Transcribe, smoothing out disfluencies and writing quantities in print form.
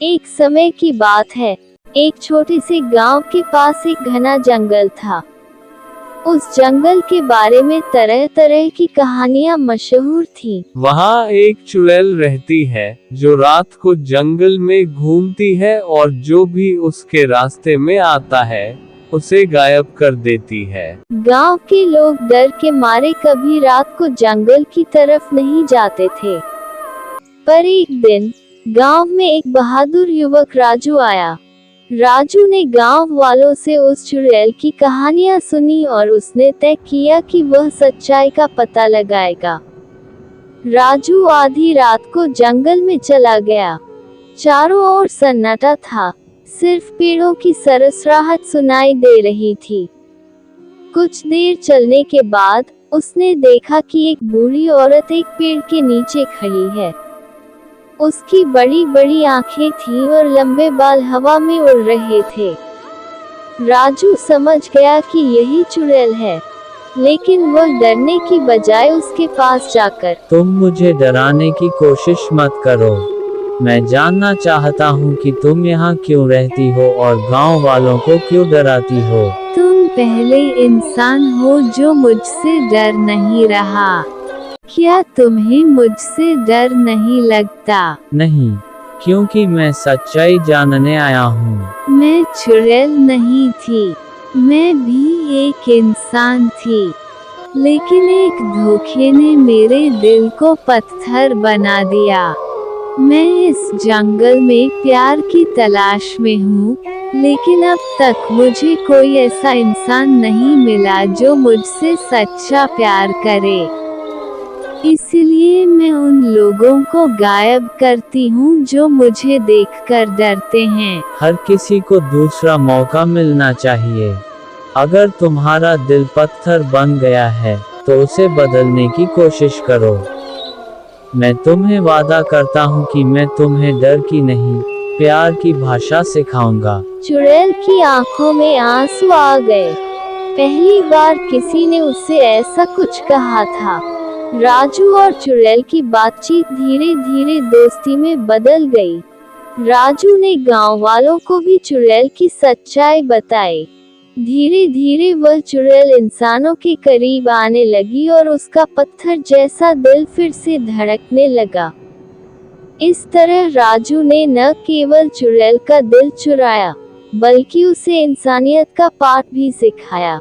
एक समय की बात है, एक छोटे से गांव के पास एक घना जंगल था। उस जंगल के बारे में तरह तरह की कहानियां मशहूर थीं। वहाँ एक चुड़ैल रहती है जो रात को जंगल में घूमती है और जो भी उसके रास्ते में आता है उसे गायब कर देती है। गांव के लोग डर के मारे कभी रात को जंगल की तरफ नहीं जाते थे। पर एक दिन गांव में एक बहादुर युवक राजू आया। राजू ने गांव वालों से उस चुड़ैल की कहानियां सुनी और उसने तय किया कि वह सच्चाई का पता लगाएगा। राजू आधी रात को जंगल में चला गया। चारों ओर सन्नाटा था, सिर्फ पेड़ों की सरसराहट सुनाई दे रही थी। कुछ देर चलने के बाद उसने देखा कि एक बूढ़ी औरत एक पेड़ के नीचे खड़ी है। उसकी बड़ी बड़ी आंखें थीं और लंबे बाल हवा में उड़ रहे थे। राजू समझ गया कि यही चुड़ैल है, लेकिन वह डरने की बजाय उसके पास जाकर, तुम मुझे डराने की कोशिश मत करो। मैं जानना चाहता हूँ कि तुम यहाँ क्यों रहती हो और गांव वालों को क्यों डराती हो। तुम पहले इंसान हो जो मुझसे डर नहीं रहा। क्या तुम्हें मुझसे डर नहीं लगता? नहीं, क्योंकि मैं सच्चाई जानने आया हूँ। मैं चुड़ैल नहीं थी, मैं भी एक इंसान थी, लेकिन एक धोखे ने मेरे दिल को पत्थर बना दिया। मैं इस जंगल में प्यार की तलाश में हूँ, लेकिन अब तक मुझे कोई ऐसा इंसान नहीं मिला जो मुझसे सच्चा प्यार करे। इसलिए मैं उन लोगों को गायब करती हूँ जो मुझे देखकर डरते हैं। हर किसी को दूसरा मौका मिलना चाहिए। अगर तुम्हारा दिल पत्थर बन गया है तो उसे बदलने की कोशिश करो। मैं तुम्हें वादा करता हूँ कि मैं तुम्हें डर की नहीं, प्यार की भाषा सिखाऊंगा। चुड़ैल की आंखों में आंसू आ गए। पहली बार किसी ने उससे ऐसा कुछ कहा था। राजू और चुड़ैल की बातचीत धीरे धीरे दोस्ती में बदल गई। राजू ने गांव वालों को भी चुड़ैल की सच्चाई बताई। धीरे धीरे वह चुड़ैल इंसानों के करीब आने लगी और उसका पत्थर जैसा दिल फिर से धड़कने लगा। इस तरह राजू ने न केवल चुड़ैल का दिल चुराया, बल्कि उसे इंसानियत का पाठ भी सिखाया।